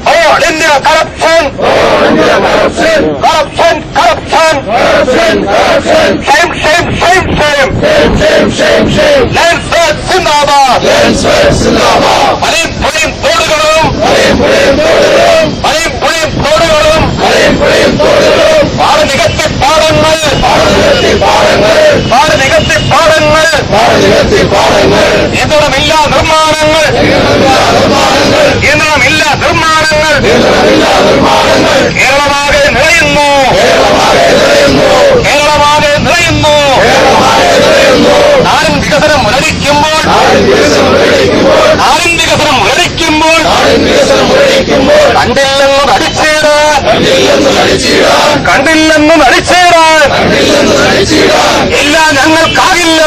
All India corruption. Shame. Landsword Zindabad. Puliyum തോടുകളും പാട് നികത്തി പാടങ്ങൾ നിയന്ത്രണമില്ല നിർമ്മാണങ്ങൾ കേരളമാകെ നിറയുന്നു നാടിൻ വികസനം മുരടിക്കുമ്പോൾ കണ്ടില്ലെന്ന് നടിച്ചേരാൻ ഇല്ല ഞങ്ങൾക്കാകില്ല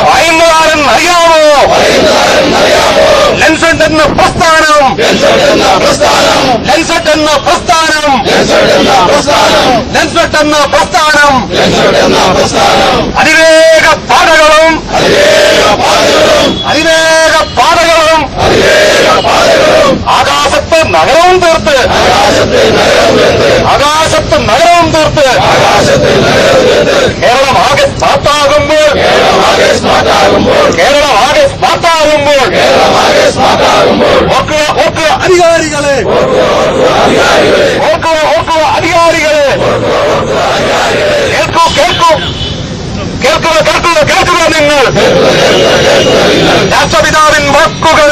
പറയുന്നതാരെന്ന് അറിയാമോ? ലെൻസെറ്റ് എന്ന പ്രസ്ഥാനം അതിവേഗ പാതകളും ആകാശത്ത് നഗരവും തീർത്ത് കേരളമാകെ സ്മാർട്ടാകുമ്പോൾ ഓർക്കുക അധികാരികളെ കേൾക്കുക നിങ്ങൾ രാഷ്ട്രപിതാവിൻ വാക്കുകൾ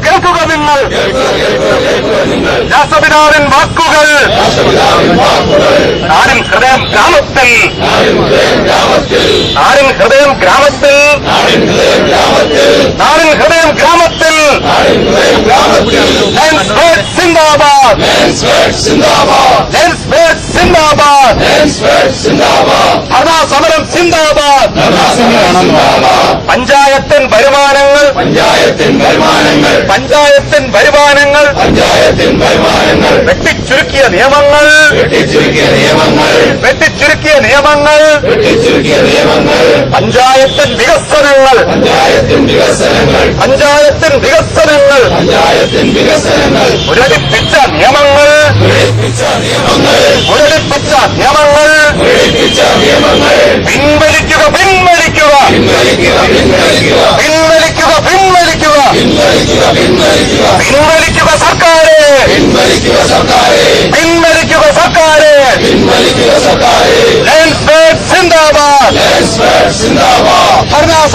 കേൾക്കുക നിങ്ങൾ രാഷ്ട്രപിതാവിൻ വാക്കുകൾ നാടിൻ ഹൃദയം ഗ്രാമത്തിൽ ഭരണസമരം സിന്ദാബാദ്. പഞ്ചായത്തിൻ വരുമാനങ്ങൾ വെട്ടിച്ചുരുക്കിയ നിയമങ്ങൾ പഞ്ചായത്തിൻ വികസനങ്ങൾ മുരടിപ്പിച്ച നിയമങ്ങൾ പിൻവലിക്കുക സർക്കാരെ ലാൻഡ്സ്കേപ്പ് സിന്ദാബാദ്.